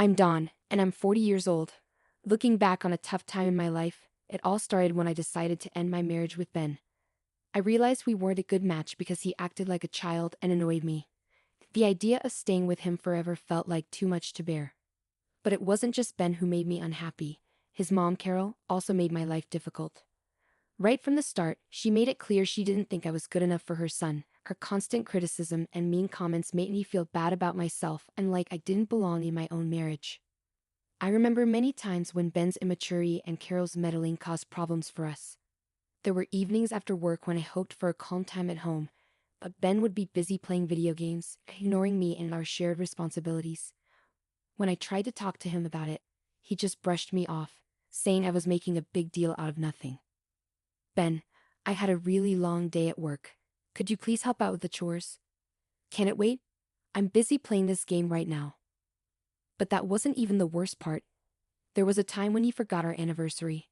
I'm Dawn, and I'm 40 years old. Looking back on a tough time in my life, it all started when I decided to end my marriage with Ben. I realized we weren't a good match because he acted like a child and annoyed me. The idea of staying with him forever felt like too much to bear. But it wasn't just Ben who made me unhappy. His mom, Carol, also made my life difficult. Right from the start, she made it clear she didn't think I was good enough for her son. Her constant criticism and mean comments made me feel bad about myself and like I didn't belong in my own marriage. I remember many times when Ben's immaturity and Carol's meddling caused problems for us. There were evenings after work when I hoped for a calm time at home, but Ben would be busy playing video games, ignoring me and our shared responsibilities. When I tried to talk to him about it, he just brushed me off, saying I was making a big deal out of nothing. Ben, I had a really long day at work. Could you please help out with the chores? Can it wait? I'm busy playing this game right now. But that wasn't even the worst part. There was a time when he forgot our anniversary.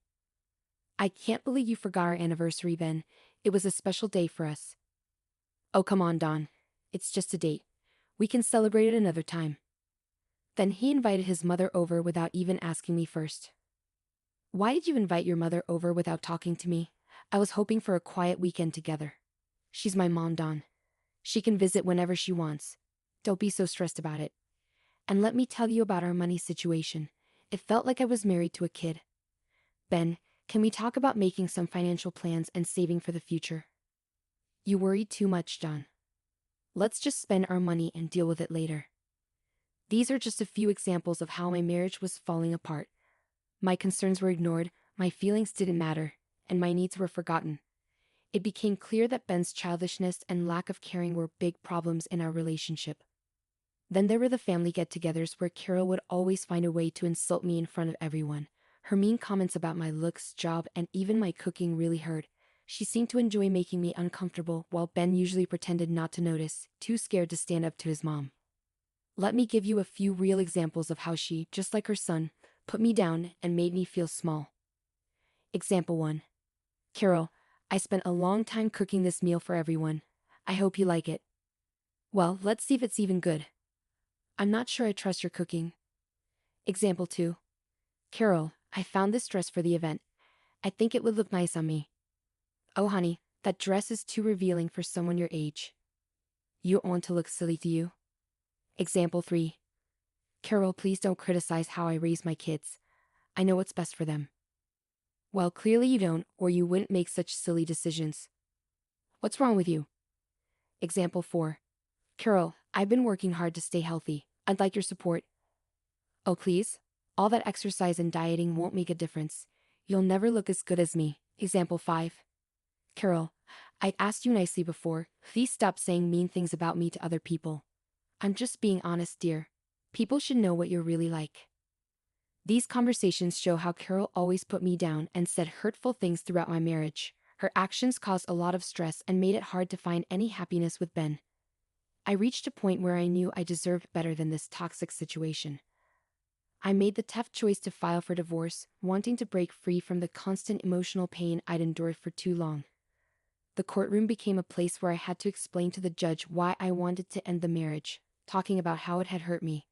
I can't believe you forgot our anniversary, Ben. It was a special day for us. Oh, come on, Don. It's just a date. We can celebrate it another time. Then he invited his mother over without even asking me first. Why did you invite your mother over without talking to me? I was hoping for a quiet weekend together. She's my mom, Don. She can visit whenever she wants. Don't be so stressed about it. And let me tell you about our money situation. It felt like I was married to a kid. Ben, can we talk about making some financial plans and saving for the future? You worry too much, John. Let's just spend our money and deal with it later. These are just a few examples of how my marriage was falling apart. My concerns were ignored, my feelings didn't matter, and my needs were forgotten. It became clear that Ben's childishness and lack of caring were big problems in our relationship. Then there were the family get-togethers where Carol would always find a way to insult me in front of everyone. Her mean comments about my looks, job, and even my cooking really hurt. She seemed to enjoy making me uncomfortable while Ben usually pretended not to notice, too scared to stand up to his mom. Let me give you a few real examples of how she, just like her son, put me down and made me feel small. Example 1. Carol, I spent a long time cooking this meal for everyone. I hope you like it. Well, let's see if it's even good. I'm not sure I trust your cooking. Example 2. Carol, I found this dress for the event. I think it would look nice on me. Oh honey, that dress is too revealing for someone your age. You want to look silly to you? Example 3. Carol, please don't criticize how I raise my kids. I know what's best for them. Well, clearly you don't, or you wouldn't make such silly decisions. What's wrong with you? Example 4. Carol, I've been working hard to stay healthy. I'd like your support. Oh please? All that exercise and dieting won't make a difference. You'll never look as good as me. Example 5. Carol, I asked you nicely before. Please stop saying mean things about me to other people. I'm just being honest, dear. People should know what you're really like. These conversations show how Carol always put me down and said hurtful things throughout my marriage. Her actions caused a lot of stress and made it hard to find any happiness with Ben. I reached a point where I knew I deserved better than this toxic situation. I made the tough choice to file for divorce, wanting to break free from the constant emotional pain I'd endured for too long. The courtroom became a place where I had to explain to the judge why I wanted to end the marriage, talking about how it had hurt me.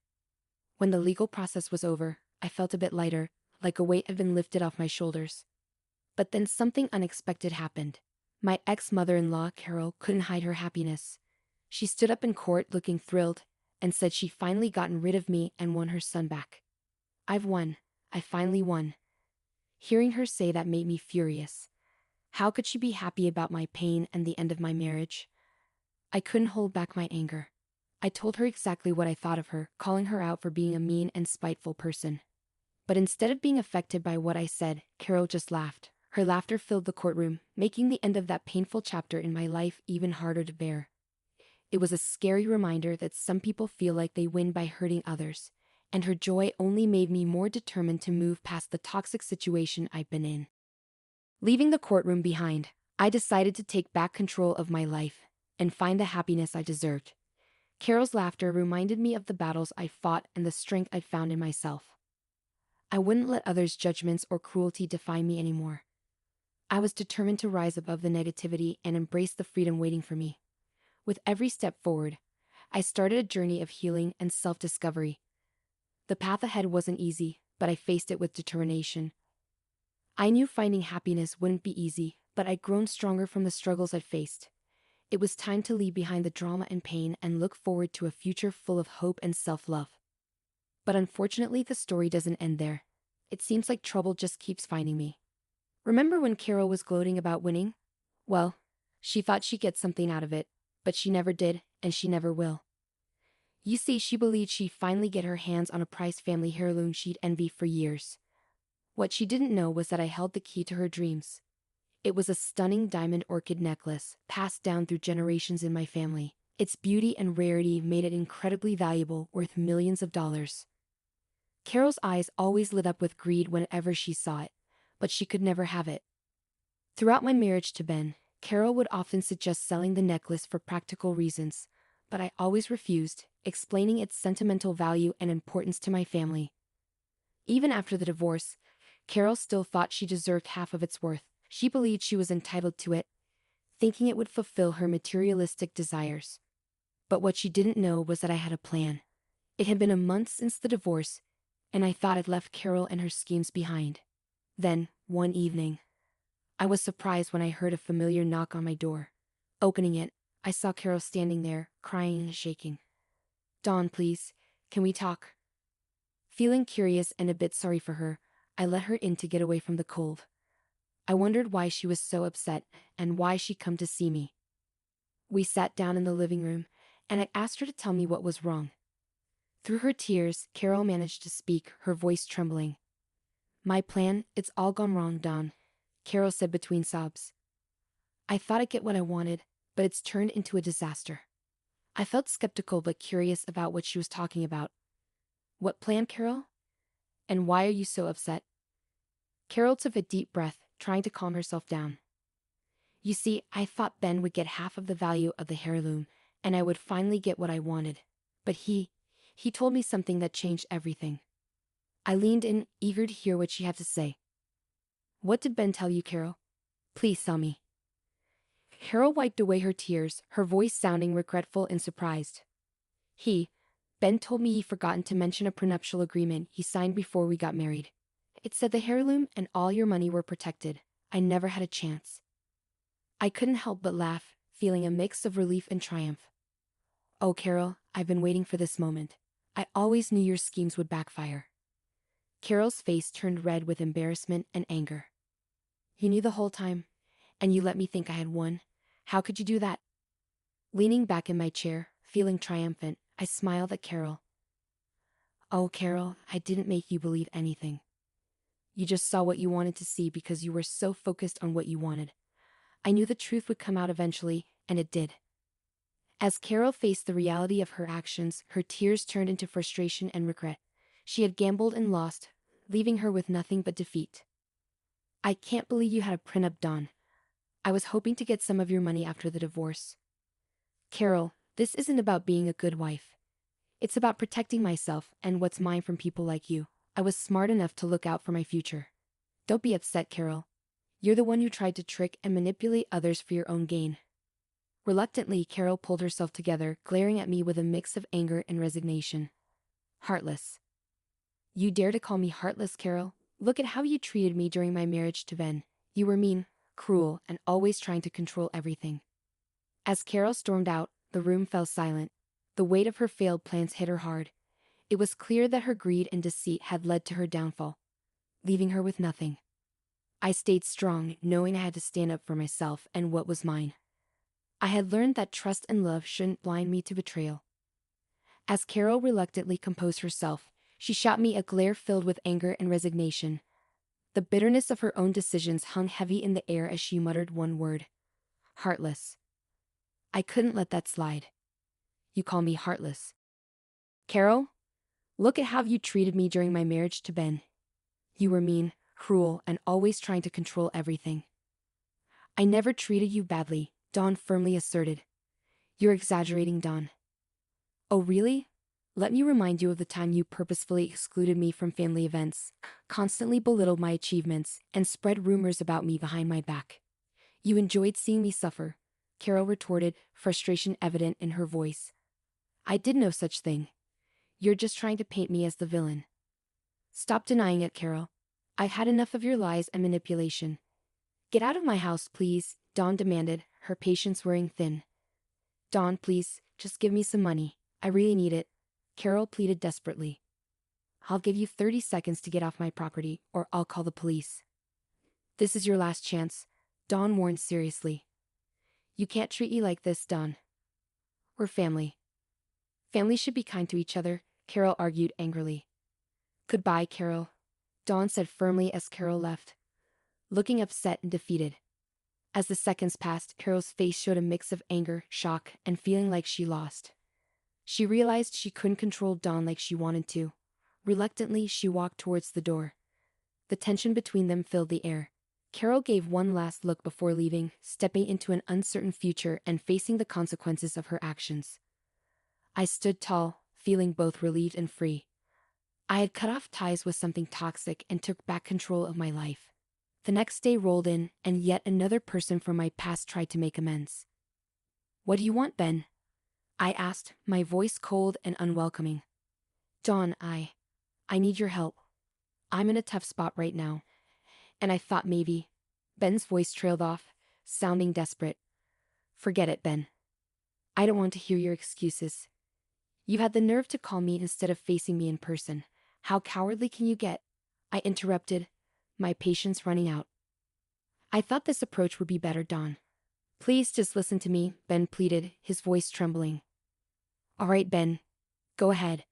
When the legal process was over, I felt a bit lighter, like a weight had been lifted off my shoulders. But then something unexpected happened. My ex-mother-in-law, Carol, couldn't hide her happiness. She stood up in court looking thrilled, and said she'd finally gotten rid of me and won her son back. I've won. I finally won. Hearing her say that made me furious. How could she be happy about my pain and the end of my marriage? I couldn't hold back my anger. I told her exactly what I thought of her, calling her out for being a mean and spiteful person. But instead of being affected by what I said, Carol just laughed. Her laughter filled the courtroom, making the end of that painful chapter in my life even harder to bear. It was a scary reminder that some people feel like they win by hurting others, and her joy only made me more determined to move past the toxic situation I'd been in. Leaving the courtroom behind, I decided to take back control of my life and find the happiness I deserved. Carol's laughter reminded me of the battles I fought and the strength I'd found in myself. I wouldn't let others' judgments or cruelty define me anymore. I was determined to rise above the negativity and embrace the freedom waiting for me. With every step forward, I started a journey of healing and self-discovery. The path ahead wasn't easy, but I faced it with determination. I knew finding happiness wouldn't be easy, but I'd grown stronger from the struggles I'd faced. It was time to leave behind the drama and pain and look forward to a future full of hope and self-love. But unfortunately, the story doesn't end there. It seems like trouble just keeps finding me. Remember when Carol was gloating about winning? Well, she thought she'd get something out of it, but she never did, and she never will. You see, she believed she'd finally get her hands on a prized family heirloom she'd envy for years. What she didn't know was that I held the key to her dreams. It was a stunning diamond orchid necklace, passed down through generations in my family. Its beauty and rarity made it incredibly valuable, worth millions of dollars. Carol's eyes always lit up with greed whenever she saw it, but she could never have it. Throughout my marriage to Ben, Carol would often suggest selling the necklace for practical reasons, but I always refused, explaining its sentimental value and importance to my family. Even after the divorce, Carol still thought she deserved half of its worth. She believed she was entitled to it, thinking it would fulfill her materialistic desires. But what she didn't know was that I had a plan. It had been a month since the divorce, and I thought I'd left Carol and her schemes behind. Then, one evening, I was surprised when I heard a familiar knock on my door. Opening it, I saw Carol standing there, crying and shaking. "Dawn, please, can we talk?" Feeling curious and a bit sorry for her, I let her in to get away from the cold. I wondered why she was so upset and why she'd come to see me. We sat down in the living room, and I asked her to tell me what was wrong. Through her tears, Carol managed to speak, her voice trembling. "My plan, it's all gone wrong, Dawn," Carol said between sobs. "I thought I'd get what I wanted, but it's turned into a disaster." I felt skeptical but curious about what she was talking about. "What plan, Carol? And why are you so upset?" Carol took a deep breath, trying to calm herself down. "You see, I thought Ben would get half of the value of the heirloom, and I would finally get what I wanted. But he told me something that changed everything." I leaned in, eager to hear what she had to say. "What did Ben tell you, Carol? Please tell me." Carol wiped away her tears, her voice sounding regretful and surprised. Ben told me he'd forgotten to mention a prenuptial agreement he signed before we got married. It said the heirloom and all your money were protected. I never had a chance." I couldn't help but laugh, feeling a mix of relief and triumph. "Oh, Carol, I've been waiting for this moment. I always knew your schemes would backfire." Carol's face turned red with embarrassment and anger. "You knew the whole time, and you let me think I had won. How could you do that?" Leaning back in my chair, feeling triumphant, I smiled at Carol. "Oh, Carol, I didn't make you believe anything. You just saw what you wanted to see because you were so focused on what you wanted. I knew the truth would come out eventually, and it did." As Carol faced the reality of her actions, her tears turned into frustration and regret. She had gambled and lost, leaving her with nothing but defeat. "I can't believe you had a prenup, Dawn. I was hoping to get some of your money after the divorce." "Carol, this isn't about being a good wife. It's about protecting myself and what's mine from people like you. I was smart enough to look out for my future. Don't be upset, Carol. You're the one who tried to trick and manipulate others for your own gain." Reluctantly, Carol pulled herself together, glaring at me with a mix of anger and resignation. "Heartless. You dare to call me heartless, Carol? Look at how you treated me during my marriage to Ben. You were mean, cruel, and always trying to control everything." As Carol stormed out, the room fell silent. The weight of her failed plans hit her hard. It was clear that her greed and deceit had led to her downfall, leaving her with nothing. I stayed strong, knowing I had to stand up for myself and what was mine. I had learned that trust and love shouldn't blind me to betrayal. As Carol reluctantly composed herself, she shot me a glare filled with anger and resignation. The bitterness of her own decisions hung heavy in the air as she muttered one word: "Heartless." I couldn't let that slide. "You call me heartless? Carol, look at how you treated me during my marriage to Ben. You were mean, cruel, and always trying to control everything." "I never treated you badly," Dawn firmly asserted. "You're exaggerating, Dawn." "Oh, really? Let me remind you of the time you purposefully excluded me from family events, constantly belittled my achievements, and spread rumors about me behind my back. You enjoyed seeing me suffer," Carol retorted, frustration evident in her voice. "I did no such thing. You're just trying to paint me as the villain. Stop denying it, Carol. I've had enough of your lies and manipulation. Get out of my house, please, Dawn demanded, her patience wearing thin. Dawn, please, just give me some money. I really need it, Carol pleaded desperately. I'll give you 30 seconds to get off my property, or I'll call the police. This is your last chance, Dawn warned seriously. You can't treat me like this, Dawn. We're family. Families should be kind to each other, Carol argued angrily. Goodbye, Carol, Dawn said firmly as Carol left, looking upset and defeated. As the seconds passed, Carol's face showed a mix of anger, shock, and feeling like she lost. She realized she couldn't control Dawn like she wanted to. Reluctantly, she walked towards the door. The tension between them filled the air. Carol gave one last look before leaving, stepping into an uncertain future and facing the consequences of her actions. I stood tall, feeling both relieved and free. I had cut off ties with something toxic and took back control of my life. The next day rolled in, and yet another person from my past tried to make amends. What do you want, Ben? I asked, my voice cold and unwelcoming. Dawn, I need your help. I'm in a tough spot right now. And I thought maybe. Ben's voice trailed off, sounding desperate. Forget it, Ben. I don't want to hear your excuses. You had the nerve to call me instead of facing me in person. How cowardly can you get? I interrupted, my patience running out. I thought this approach would be better, Dawn. Please just listen to me, Ben pleaded, his voice trembling. All right, Ben. Go ahead.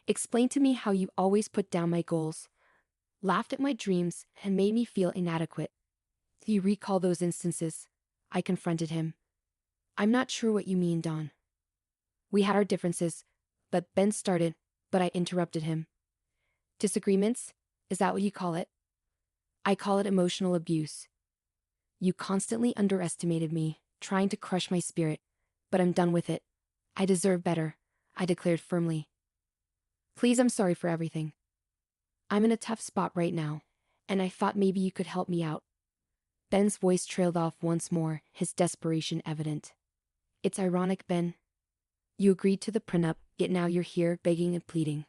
Explain to me how you always put down my goals, laughed at my dreams, and made me feel inadequate. Do you recall those instances? I confronted him. I'm not sure what you mean, Dawn. We had our differences, but Ben started, but I interrupted him. Disagreements? Is that what you call it? I call it emotional abuse. You constantly underestimated me, trying to crush my spirit, but I'm done with it. I deserve better, I declared firmly. Please, I'm sorry for everything. I'm in a tough spot right now, and I thought maybe you could help me out. Ben's voice trailed off once more, his desperation evident. It's ironic, Ben. You agreed to the prenup, yet now you're here begging and pleading.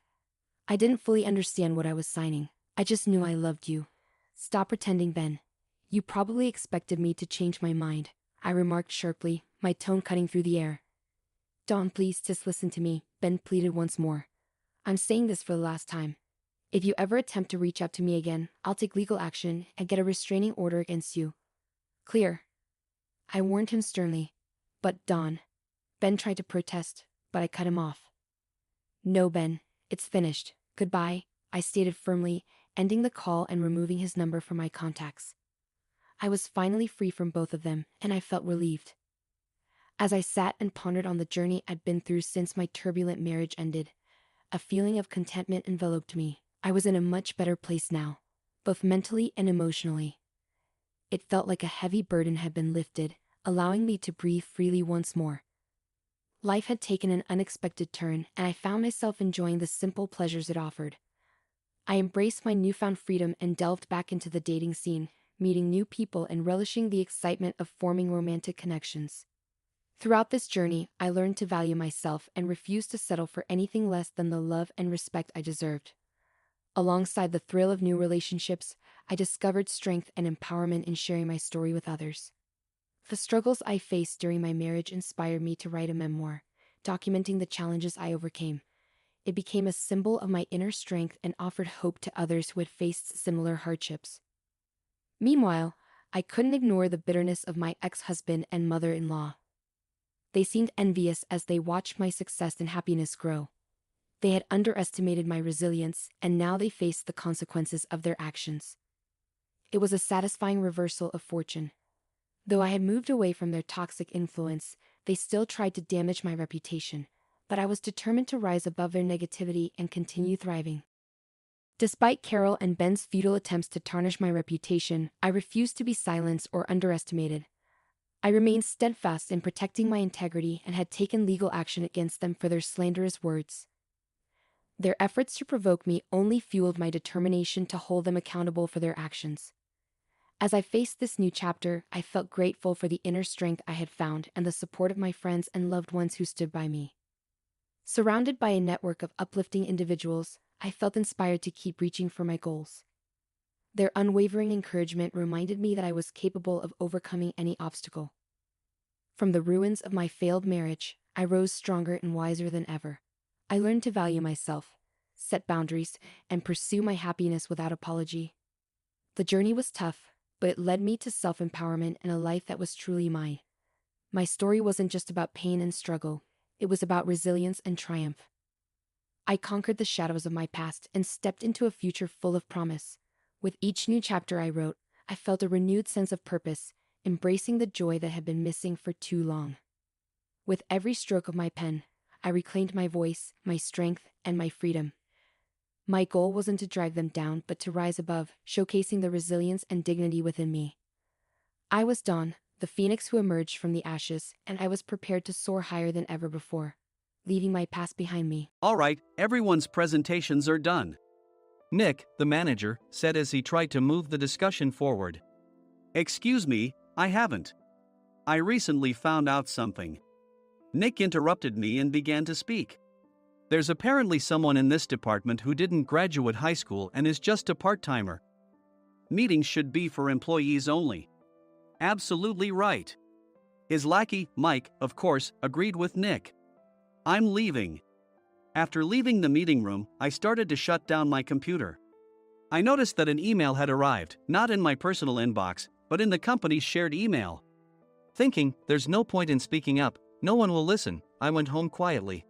I didn't fully understand what I was signing. I just knew I loved you. Stop pretending, Ben. You probably expected me to change my mind, I remarked sharply, my tone cutting through the air. Dawn, please just listen to me, Ben pleaded once more. I'm saying this for the last time. If you ever attempt to reach out to me again, I'll take legal action and get a restraining order against you. Clear? I warned him sternly. But Dawn. Ben tried to protest, but I cut him off. No, Ben, it's finished. Goodbye, I stated firmly, ending the call and removing his number from my contacts. I was finally free from both of them, and I felt relieved. As I sat and pondered on the journey I'd been through since my turbulent marriage ended, a feeling of contentment enveloped me. I was in a much better place now, both mentally and emotionally. It felt like a heavy burden had been lifted, allowing me to breathe freely once more. Life had taken an unexpected turn, and I found myself enjoying the simple pleasures it offered. I embraced my newfound freedom and delved back into the dating scene, meeting new people and relishing the excitement of forming romantic connections. Throughout this journey, I learned to value myself and refused to settle for anything less than the love and respect I deserved. Alongside the thrill of new relationships, I discovered strength and empowerment in sharing my story with others. The struggles I faced during my marriage inspired me to write a memoir, documenting the challenges I overcame. It became a symbol of my inner strength and offered hope to others who had faced similar hardships. Meanwhile, I couldn't ignore the bitterness of my ex-husband and mother-in-law. They seemed envious as they watched my success and happiness grow. They had underestimated my resilience, and now they faced the consequences of their actions. It was a satisfying reversal of fortune. Though I had moved away from their toxic influence, they still tried to damage my reputation, but I was determined to rise above their negativity and continue thriving. Despite Carol and Ben's futile attempts to tarnish my reputation, I refused to be silenced or underestimated. I remained steadfast in protecting my integrity and had taken legal action against them for their slanderous words. Their efforts to provoke me only fueled my determination to hold them accountable for their actions. As I faced this new chapter, I felt grateful for the inner strength I had found and the support of my friends and loved ones who stood by me. Surrounded by a network of uplifting individuals, I felt inspired to keep reaching for my goals. Their unwavering encouragement reminded me that I was capable of overcoming any obstacle. From the ruins of my failed marriage, I rose stronger and wiser than ever. I learned to value myself, set boundaries, and pursue my happiness without apology. The journey was tough, but it led me to self-empowerment and a life that was truly mine. My story wasn't just about pain and struggle, it was about resilience and triumph. I conquered the shadows of my past and stepped into a future full of promise. With each new chapter I wrote, I felt a renewed sense of purpose, embracing the joy that had been missing for too long. With every stroke of my pen, I reclaimed my voice, my strength, and my freedom. My goal wasn't to drag them down, but to rise above, showcasing the resilience and dignity within me. I was Dawn, the phoenix who emerged from the ashes, and I was prepared to soar higher than ever before, leaving my past behind me. All right, everyone's presentations are done. Nick, the manager, said as he tried to move the discussion forward. Excuse me, I haven't. I recently found out something. Nick interrupted me and began to speak. There's apparently someone in this department who didn't graduate high school and is just a part-timer. Meetings should be for employees only. Absolutely right. His lackey, Mike, of course, agreed with Nick. I'm leaving. After leaving the meeting room, I started to shut down my computer. I noticed that an email had arrived, not in my personal inbox, but in the company's shared email. Thinking, there's no point in speaking up, no one will listen, I went home quietly.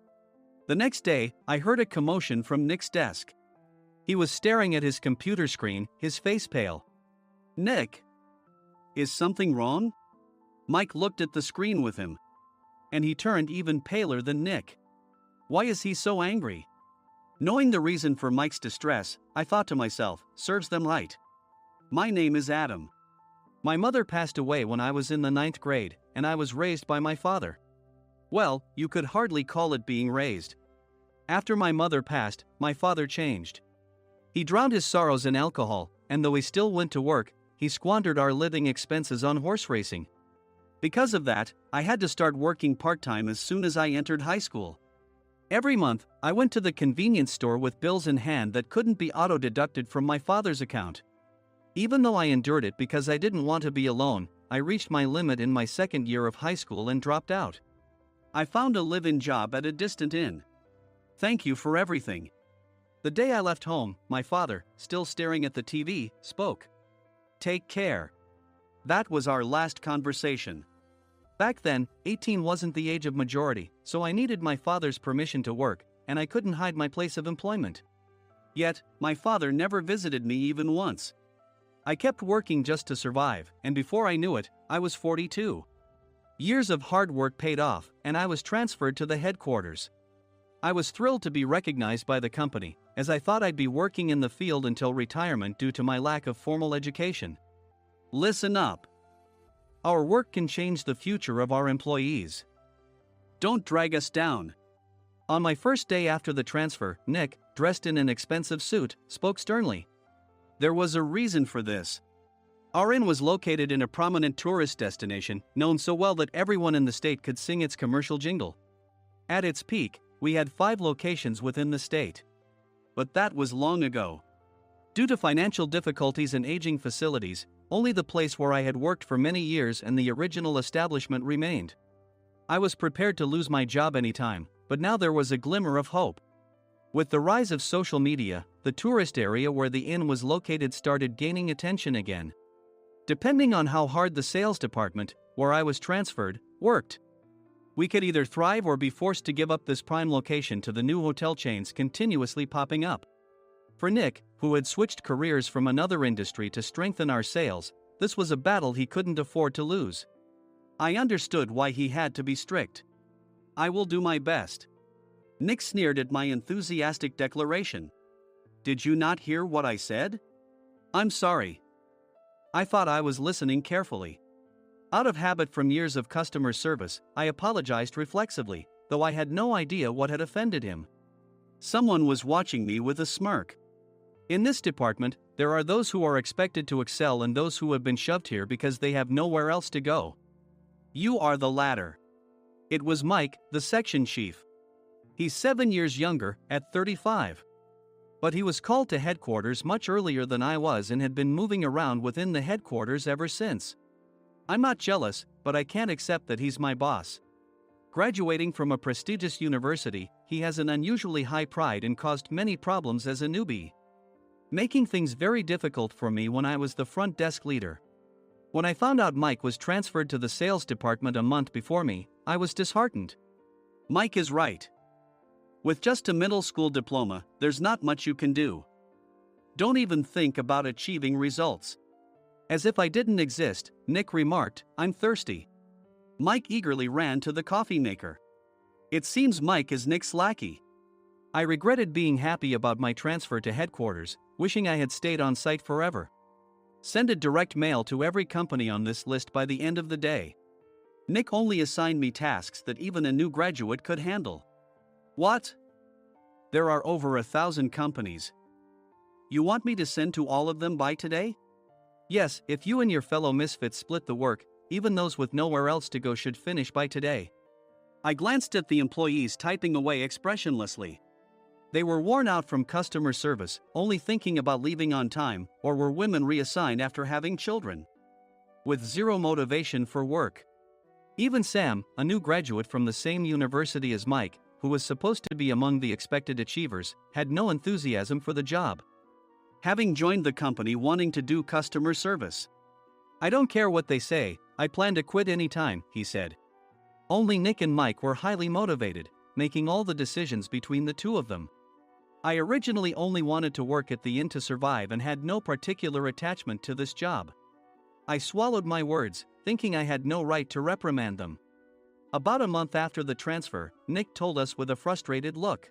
The next day, I heard a commotion from Nick's desk. He was staring at his computer screen, his face pale. Nick! Is something wrong? Mike looked at the screen with him. And he turned even paler than Nick. Why is he so angry? Knowing the reason for Mike's distress, I thought to myself, serves them right. My name is Adam. My mother passed away when I was in the 9th grade, and I was raised by my father. Well, you could hardly call it being raised. After my mother passed, my father changed. He drowned his sorrows in alcohol, and though he still went to work, he squandered our living expenses on horse racing. Because of that, I had to start working part-time as soon as I entered high school. Every month, I went to the convenience store with bills in hand that couldn't be auto-deducted from my father's account. Even though I endured it because I didn't want to be alone, I reached my limit in my second year of high school and dropped out. I found a live-in job at a distant inn. Thank you for everything. The day I left home, my father, still staring at the TV, spoke. Take care. That was our last conversation. Back then, 18 wasn't the age of majority, so I needed my father's permission to work, and I couldn't hide my place of employment. Yet, my father never visited me even once. I kept working just to survive, and before I knew it, I was 42. Years of hard work paid off, and I was transferred to the headquarters. I was thrilled to be recognized by the company, as I thought I'd be working in the field until retirement due to my lack of formal education. Listen up. Our work can change the future of our employees. Don't drag us down. On my first day after the transfer, Nick, dressed in an expensive suit, spoke sternly. There was a reason for this. Our inn was located in a prominent tourist destination, known so well that everyone in the state could sing its commercial jingle. At its peak, we had 5 locations within the state. But that was long ago. Due to financial difficulties and aging facilities, only the place where I had worked for many years and the original establishment remained. I was prepared to lose my job anytime, but now there was a glimmer of hope. With the rise of social media, the tourist area where the inn was located started gaining attention again. Depending on how hard the sales department, where I was transferred, worked, we could either thrive or be forced to give up this prime location to the new hotel chains continuously popping up. For Nick, who had switched careers from another industry to strengthen our sales, this was a battle he couldn't afford to lose. I understood why he had to be strict. I will do my best. Nick sneered at my enthusiastic declaration. Did you not hear what I said? I'm sorry. I thought I was listening carefully. Out of habit from years of customer service, I apologized reflexively, though I had no idea what had offended him. Someone was watching me with a smirk. In this department, there are those who are expected to excel and those who have been shoved here because they have nowhere else to go. You are the latter. It was Mike, the section chief. He's 7 years younger, at 35. But he was called to headquarters much earlier than I was and had been moving around within the headquarters ever since. I'm not jealous, but I can't accept that he's my boss. Graduating from a prestigious university, he has an unusually high pride and caused many problems as a newbie, making things very difficult for me when I was the front desk leader. When I found out Mike was transferred to the sales department a month before me, I was disheartened. Mike is right. With just a middle school diploma, there's not much you can do. Don't even think about achieving results. As if I didn't exist, Nick remarked, "I'm thirsty." Mike eagerly ran to the coffee maker. It seems Mike is Nick's lackey. I regretted being happy about my transfer to headquarters, wishing I had stayed on site forever. Send a direct mail to every company on this list by the end of the day. Nick only assigned me tasks that even a new graduate could handle. What? There are over 1,000 companies. You want me to send to all of them by today? Yes, if you and your fellow misfits split the work, even those with nowhere else to go should finish by today. I glanced at the employees typing away expressionlessly. They were worn out from customer service, only thinking about leaving on time, or were women reassigned after having children, with zero motivation for work. Even Sam, a new graduate from the same university as Mike, who was supposed to be among the expected achievers, had no enthusiasm for the job, having joined the company wanting to do customer service. "I don't care what they say, I plan to quit any time," he said. Only Nick and Mike were highly motivated, making all the decisions between the two of them. I originally only wanted to work at the inn to survive and had no particular attachment to this job. I swallowed my words, thinking I had no right to reprimand them. About a month after the transfer, Nick told us with a frustrated look,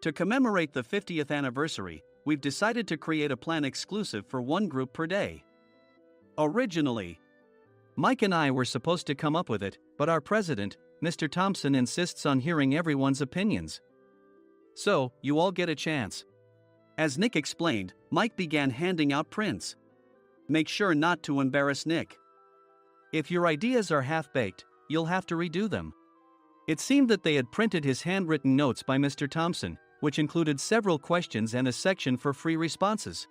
"To commemorate the 50th anniversary, we've decided to create a plan exclusive for one group per day." Originally, Mike and I were supposed to come up with it, but our president, Mr. Thompson, insists on hearing everyone's opinions. "So, you all get a chance." As Nick explained, Mike began handing out prints. "Make sure not to embarrass Nick. If your ideas are half-baked, you'll have to redo them." It seemed that they had printed his handwritten notes by Mr. Thompson, which included several questions and a section for free responses.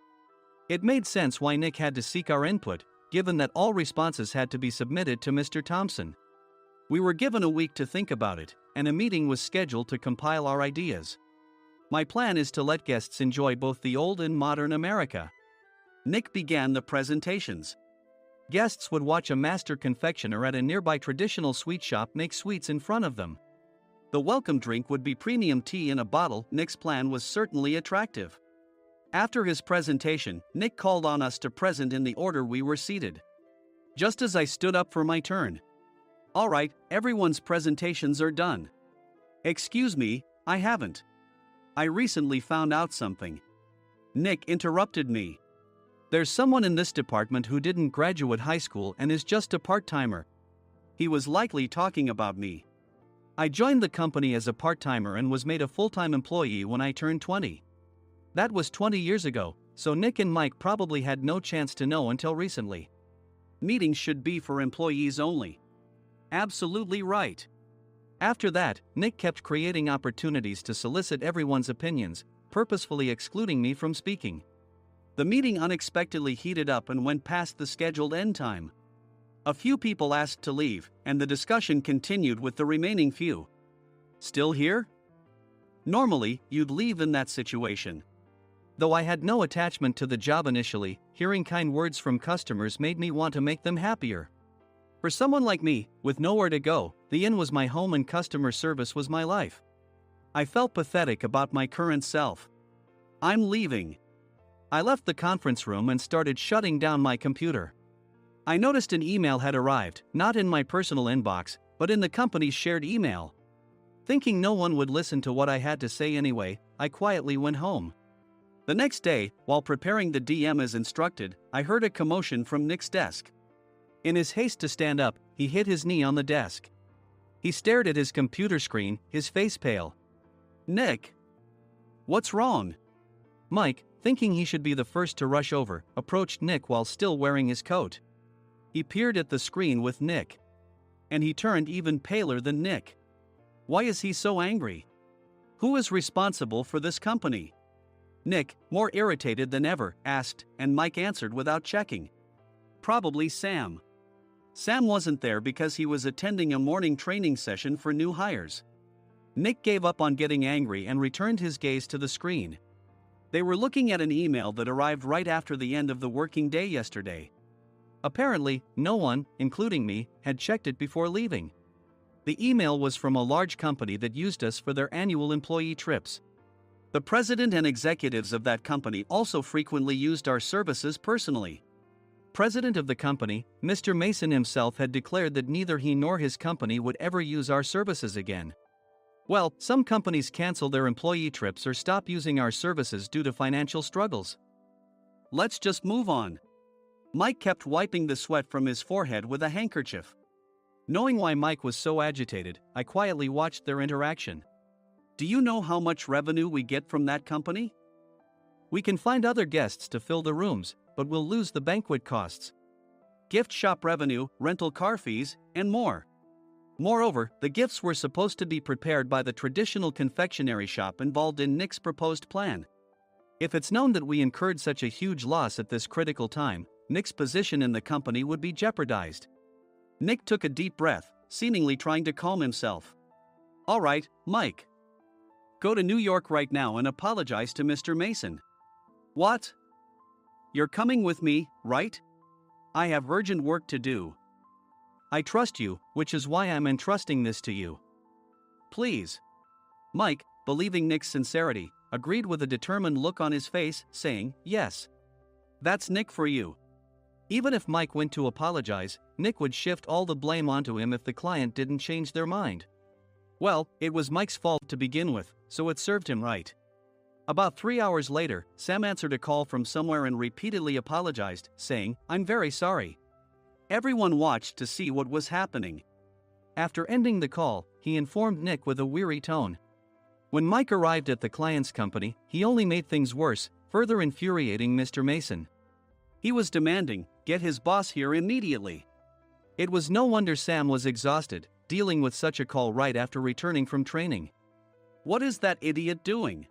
It made sense why Nick had to seek our input, given that all responses had to be submitted to Mr. Thompson. We were given a week to think about it, and a meeting was scheduled to compile our ideas. My plan is to let guests enjoy both the old and modern America. Nick began the presentations. Guests would watch a master confectioner at a nearby traditional sweet shop make sweets in front of them. The welcome drink would be premium tea in a bottle. Nick's plan was certainly attractive. After his presentation, Nick called on us to present in the order we were seated. Just as I stood up for my turn. "All right, everyone's presentations are done." "Excuse me, I haven't. I recently found out something." Nick interrupted me. "There's someone in this department who didn't graduate high school and is just a part-timer." He was likely talking about me. I joined the company as a part-timer and was made a full-time employee when I turned 20. That was 20 years ago, so Nick and Mike probably had no chance to know until recently. Meetings should be for employees only. Absolutely right. After that, Nick kept creating opportunities to solicit everyone's opinions, purposefully excluding me from speaking. The meeting unexpectedly heated up and went past the scheduled end time. A few people asked to leave, and the discussion continued with the remaining few. "Still here?" Normally, you'd leave in that situation. Though I had no attachment to the job initially, hearing kind words from customers made me want to make them happier. For someone like me, with nowhere to go, the inn was my home and customer service was my life. I felt pathetic about my current self. "I'm leaving." I left the conference room and started shutting down my computer. I noticed an email had arrived, not in my personal inbox, but in the company's shared email. Thinking no one would listen to what I had to say anyway, I quietly went home. The next day, while preparing the DM as instructed, I heard a commotion from Nick's desk. In his haste to stand up, he hit his knee on the desk. He stared at his computer screen, his face pale. "Nick, what's wrong?" Mike, thinking he should be the first to rush over, approached Nick while still wearing his coat. He peered at the screen with Nick. And he turned even paler than Nick. "Why is he so angry?" Who is responsible for this company? Nick, more irritated than ever, asked, and Mike answered without checking. Probably Sam. Sam wasn't there because he was attending a morning training session for new hires. Nick gave up on getting angry and returned his gaze to the screen. They were looking at an email that arrived right after the end of the working day yesterday. Apparently, no one, including me, had checked it before leaving. The email was from a large company that used us for their annual employee trips. The president and executives of that company also frequently used our services personally. President of the company, Mr. Mason himself, had declared that neither he nor his company would ever use our services again. Well, some companies cancel their employee trips or stop using our services due to financial struggles. Let's just move on. Mike kept wiping the sweat from his forehead with a handkerchief. Knowing why Mike was so agitated, I quietly watched their interaction. Do you know how much revenue we get from that company? We can find other guests to fill the rooms, but we'll lose the banquet costs, gift shop revenue, rental car fees, and more. Moreover, the gifts were supposed to be prepared by the traditional confectionery shop involved in Nick's proposed plan. If it's known that we incurred such a huge loss at this critical time, Nick's position in the company would be jeopardized. Nick took a deep breath, seemingly trying to calm himself. All right, Mike. Go to New York right now and apologize to Mr. Mason. What? You're coming with me, right? I have urgent work to do. I trust you, which is why I'm entrusting this to you. Please. Mike, believing Nick's sincerity, agreed with a determined look on his face, saying, yes. That's Nick for you. Even if Mike went to apologize, Nick would shift all the blame onto him if the client didn't change their mind. Well, it was Mike's fault to begin with, so it served him right. About 3 hours later, Sam answered a call from somewhere and repeatedly apologized, saying, I'm very sorry. Everyone watched to see what was happening. After ending the call, he informed Nick with a weary tone. When Mike arrived at the client's company, he only made things worse, further infuriating Mr. Mason. He was demanding, get his boss here immediately. It was no wonder Sam was exhausted, dealing with such a call right after returning from training. What is that idiot doing?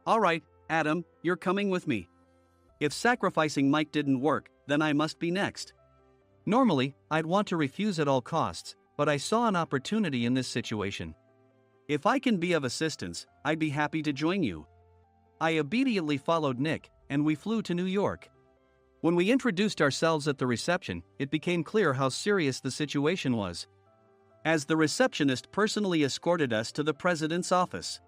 All right, Adam, you're coming with me. If sacrificing Mike didn't work, then I must be next. Normally, I'd want to refuse at all costs, but I saw an opportunity in this situation. If I can be of assistance, I'd be happy to join you. I obediently followed Nick, and we flew to New York. When we introduced ourselves at the reception, it became clear how serious the situation was, as the receptionist personally escorted us to the president's office.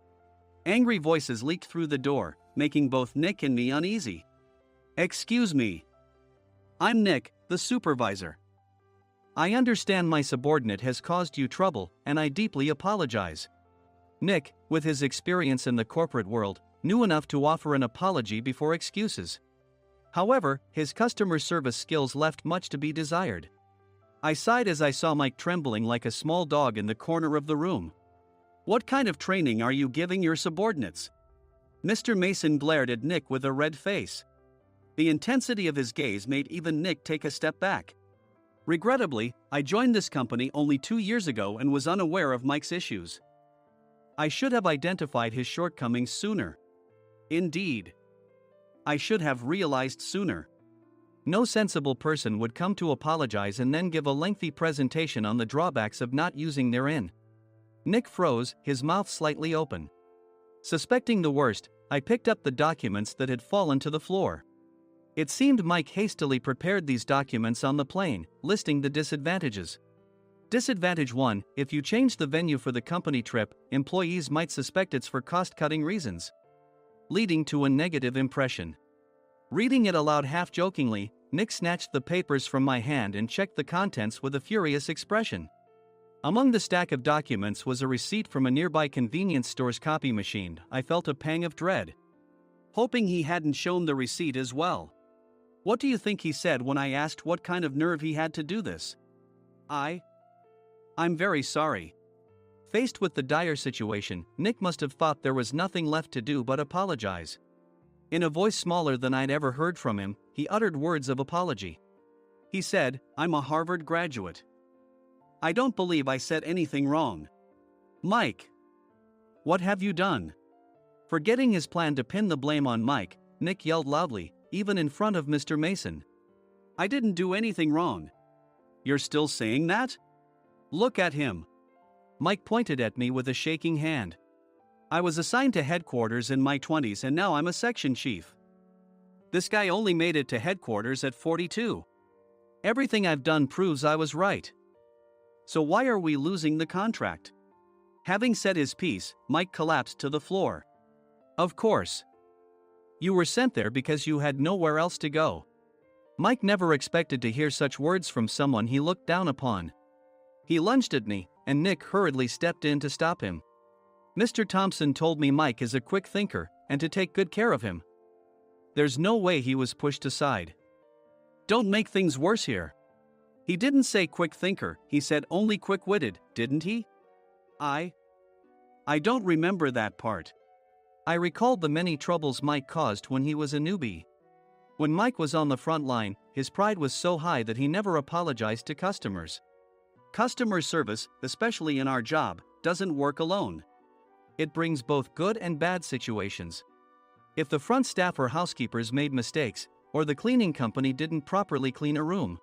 Angry voices leaked through the door, making both Nick and me uneasy. Excuse me. I'm Nick, the supervisor. I understand my subordinate has caused you trouble, and I deeply apologize. Nick, with his experience in the corporate world, knew enough to offer an apology before excuses. However, his customer service skills left much to be desired. I sighed as I saw Mike trembling like a small dog in the corner of the room. What kind of training are you giving your subordinates? Mr. Mason glared at Nick with a red face. The intensity of his gaze made even Nick take a step back. Regrettably, I joined this company only 2 years ago and was unaware of Mike's issues. I should have identified his shortcomings sooner. Indeed. I should have realized sooner. No sensible person would come to apologize and then give a lengthy presentation on the drawbacks of not using their in. Nick froze, his mouth slightly open. Suspecting the worst, I picked up the documents that had fallen to the floor. It seemed Mike hastily prepared these documents on the plane, listing the disadvantages. Disadvantage 1: if you change the venue for the company trip, employees might suspect it's for cost-cutting reasons, leading to a negative impression. Reading it aloud half-jokingly, Nick snatched the papers from my hand and checked the contents with a furious expression. Among the stack of documents was a receipt from a nearby convenience store's copy machine. I felt a pang of dread, hoping he hadn't shown the receipt as well. What do you think he said when I asked what kind of nerve he had to do this? I'm very sorry. Faced with the dire situation, Nick must have thought there was nothing left to do but apologize. In a voice smaller than I'd ever heard from him, he uttered words of apology. He said, I'm a Harvard graduate. I don't believe I said anything wrong. Mike. What have you done? Forgetting his plan to pin the blame on Mike, Nick yelled loudly, even in front of Mr. Mason. I didn't do anything wrong. You're still saying that? Look at him. Mike pointed at me with a shaking hand. I was assigned to headquarters in my 20s and now I'm a section chief. This guy only made it to headquarters at 42. Everything I've done proves I was right. So why are we losing the contract? Having said his piece, Mike collapsed to the floor. Of course. You were sent there because you had nowhere else to go. Mike never expected to hear such words from someone he looked down upon. He lunged at me, and Nick hurriedly stepped in to stop him. Mr. Thompson told me Mike is a quick thinker, and to take good care of him. There's no way he was pushed aside. Don't make things worse here. He didn't say quick thinker, he said only quick-witted, didn't he? I don't remember that part. I recalled the many troubles Mike caused when he was a newbie. When Mike was on the front line, his pride was so high that he never apologized to customers. Customer service, especially in our job, doesn't work alone. It brings both good and bad situations. If the front staff or housekeepers made mistakes, or the cleaning company didn't properly clean a room,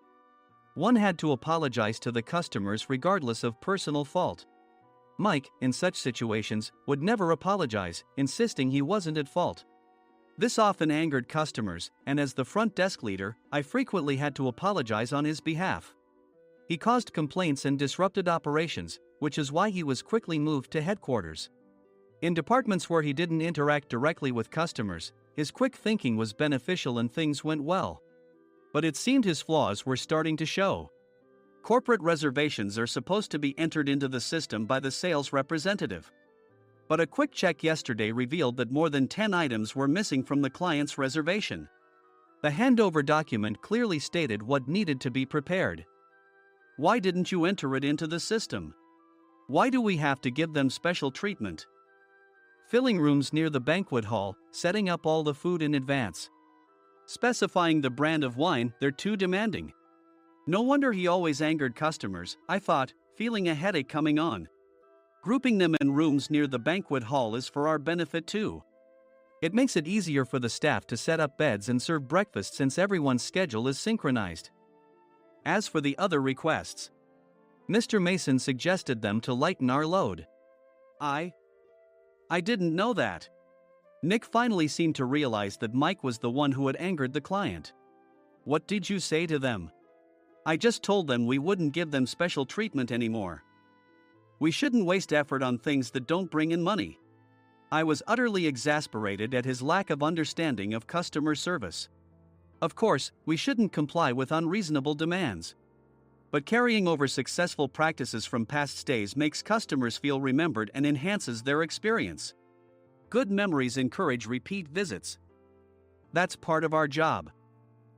one had to apologize to the customers regardless of personal fault. Mike, in such situations, would never apologize, insisting he wasn't at fault. This often angered customers, and as the front desk leader, I frequently had to apologize on his behalf. He caused complaints and disrupted operations, which is why he was quickly moved to headquarters. In departments where he didn't interact directly with customers, his quick thinking was beneficial and things went well. But it seemed his flaws were starting to show. Corporate reservations are supposed to be entered into the system by the sales representative. But a quick check yesterday revealed that more than 10 items were missing from the client's reservation. The handover document clearly stated what needed to be prepared. Why didn't you enter it into the system? Why do we have to give them special treatment? Filling rooms near the banquet hall, setting up all the food in advance. Specifying the brand of wine, they're too demanding. No wonder he always angered customers, I thought, feeling a headache coming on. Grouping them in rooms near the banquet hall is for our benefit too. It makes it easier for the staff to set up beds and serve breakfast since everyone's schedule is synchronized. As for the other requests, Mr. Mason suggested them to lighten our load. I didn't know that. Nick finally seemed to realize that Mike was the one who had angered the client. What did you say to them? I just told them we wouldn't give them special treatment anymore. We shouldn't waste effort on things that don't bring in money. I was utterly exasperated at his lack of understanding of customer service. Of course, we shouldn't comply with unreasonable demands. But carrying over successful practices from past stays makes customers feel remembered and enhances their experience. Good memories encourage repeat visits. That's part of our job.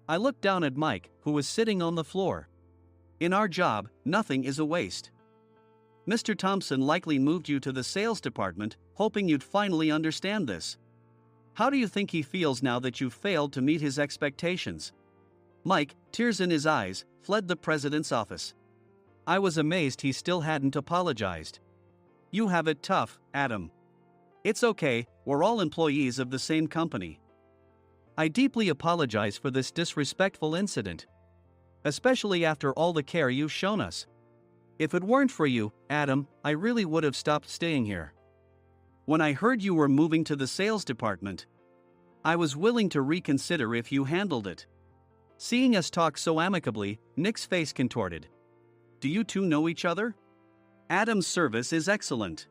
I looked down at Mike, who was sitting on the floor. In our job, nothing is a waste. Mr. Thompson likely moved you to the sales department, hoping you'd finally understand this. How do you think he feels now that you've failed to meet his expectations? Mike, tears in his eyes, fled the president's office. I was amazed he still hadn't apologized. You have it tough, Adam. It's okay, we're all employees of the same company. I deeply apologize for this disrespectful incident. Especially after all the care you've shown us. If it weren't for you, Adam, I really would have stopped staying here. When I heard you were moving to the sales department, I was willing to reconsider if you handled it. Seeing us talk so amicably, Nick's face contorted. Do you two know each other? Adam's service is excellent.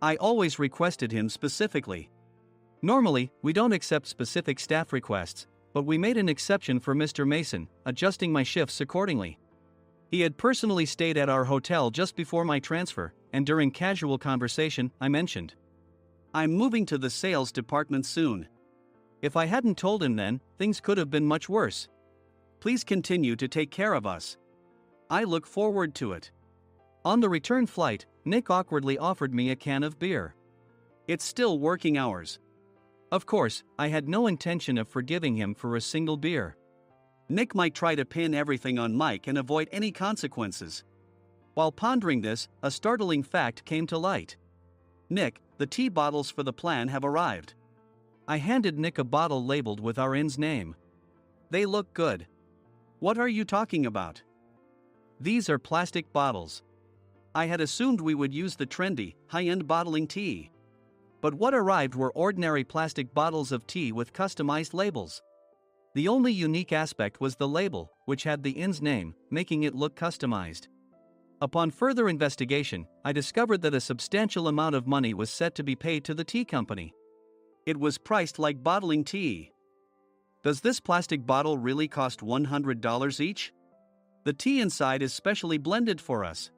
I always requested him specifically. Normally, we don't accept specific staff requests, but we made an exception for Mr. Mason, adjusting my shifts accordingly. He had personally stayed at our hotel just before my transfer, and during casual conversation, I mentioned, I'm moving to the sales department soon. If I hadn't told him then, things could have been much worse. Please continue to take care of us. I look forward to it. On the return flight, Nick awkwardly offered me a can of beer. It's still working hours. Of course, I had no intention of forgiving him for a single beer. Nick might try to pin everything on Mike and avoid any consequences. While pondering this, a startling fact came to light. Nick, the tea bottles for the plan have arrived. I handed Nick a bottle labeled with our inn's name. They look good. What are you talking about? These are plastic bottles. I had assumed we would use the trendy, high-end bottling tea. But what arrived were ordinary plastic bottles of tea with customized labels. The only unique aspect was the label, which had the inn's name, making it look customized. Upon further investigation, I discovered that a substantial amount of money was set to be paid to the tea company. It was priced like bottling tea. Does this plastic bottle really cost $100 each? The tea inside is specially blended for us.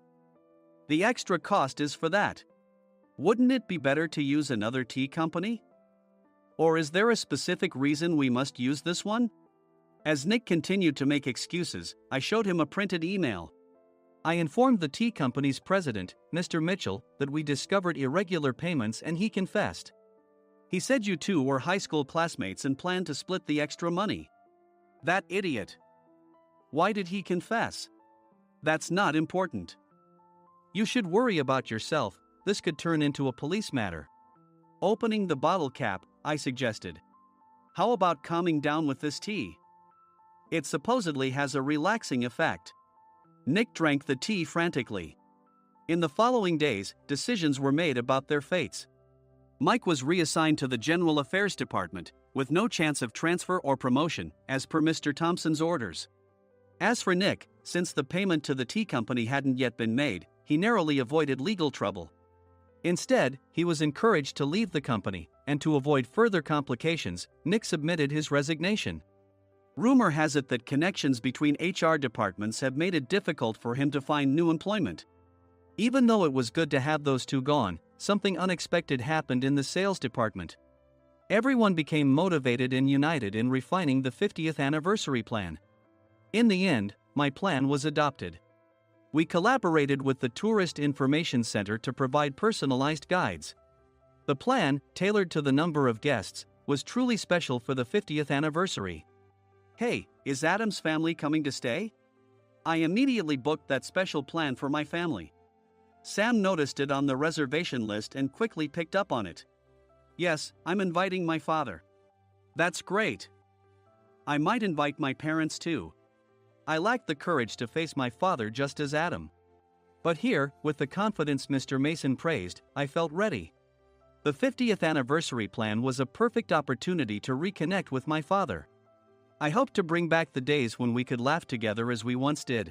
The extra cost is for that. Wouldn't it be better to use another tea company? Or is there a specific reason we must use this one? As Nick continued to make excuses, I showed him a printed email. I informed the tea company's president, Mr. Mitchell, that we discovered irregular payments and he confessed. He said you two were high school classmates and planned to split the extra money. That idiot. Why did he confess? That's not important. You should worry about yourself, this could turn into a police matter. Opening the bottle cap, I suggested. How about calming down with this tea? It supposedly has a relaxing effect. Nick drank the tea frantically. In the following days, decisions were made about their fates. Mike was reassigned to the General Affairs Department, with no chance of transfer or promotion, as per Mr. Thompson's orders. As for Nick, since the payment to the tea company hadn't yet been made, he narrowly avoided legal trouble. Instead, he was encouraged to leave the company, and to avoid further complications, Nick submitted his resignation. Rumor has it that connections between HR departments have made it difficult for him to find new employment. Even though it was good to have those two gone, something unexpected happened in the sales department. Everyone became motivated and united in refining the 50th anniversary plan. In the end, my plan was adopted. We collaborated with the Tourist Information Center to provide personalized guides. The plan, tailored to the number of guests, was truly special for the 50th anniversary. Hey, is Adam's family coming to stay? I immediately booked that special plan for my family. Sam noticed it on the reservation list and quickly picked up on it. Yes, I'm inviting my father. That's great. I might invite my parents too. I lacked the courage to face my father just as Adam. But here, with the confidence Mr. Mason praised, I felt ready. The 50th anniversary plan was a perfect opportunity to reconnect with my father. I hoped to bring back the days when we could laugh together as we once did.